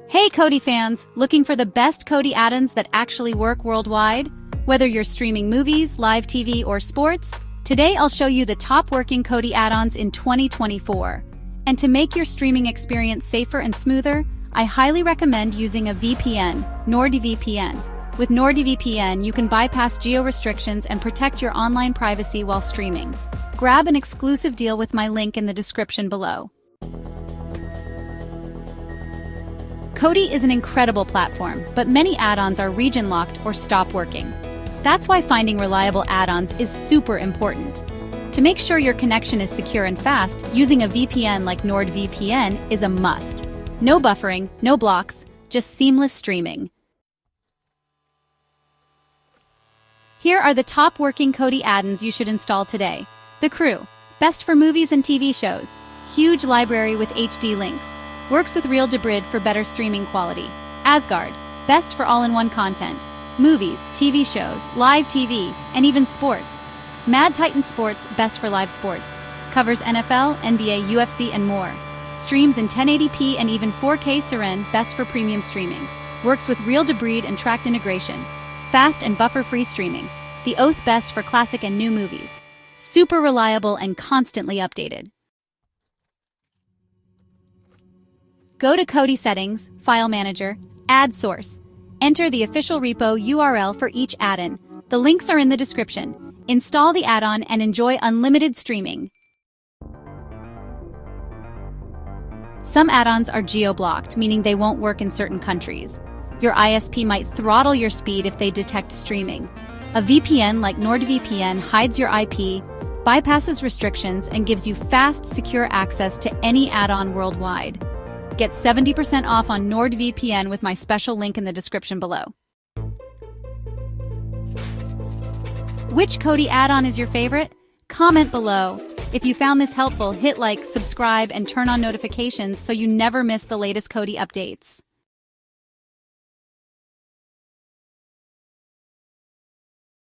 Hey Kodi fans, looking for the best Kodi addons that actually work worldwide? Whether you're streaming movies, live TV, or sports, today I'll show you the top working Kodi addons in 2024. And to make your streaming experience safer and smoother, I highly recommend using a VPN, NordVPN. With NordVPN, you can bypass geo-restrictions and protect your online privacy while streaming. Grab an exclusive deal with my link in the description below. Kodi is an incredible platform, but many add-ons are region-locked or stop working. That's why finding reliable add-ons is super important. To make sure your connection is secure and fast, using a VPN like NordVPN is a must. No buffering, no blocks, just seamless streaming. Here are the top working Kodi addons you should install today. The Crew, best for movies and TV shows. Huge library with HD links. Works with real debrid for better streaming quality. Asgard, best for all-in-one content. Movies, TV shows, live TV, and even sports. Mad Titan Sports, best for live sports. Covers NFL, NBA, UFC, and more. Streams in 1080p and even 4K Seren, best for premium streaming. Works with real debrid and tracked integration. Fast and buffer-free streaming. The Oath, best for classic and new movies. Super reliable and constantly updated. Go to Kodi Settings, File Manager, Add Source. Enter the official repo URL for each add-on. The links are in the description. Install the add-on and enjoy unlimited streaming. Some add-ons are geo-blocked, meaning they won't work in certain countries. Your ISP might throttle your speed if they detect streaming. A VPN like NordVPN hides your IP, bypasses restrictions, and gives you fast, secure access to any add-on worldwide. Get 70% off on NordVPN with my special link in the description below. Which Kodi add-on is your favorite? Comment below. If you found this helpful, hit like, subscribe, and turn on notifications so you never miss the latest Kodi updates.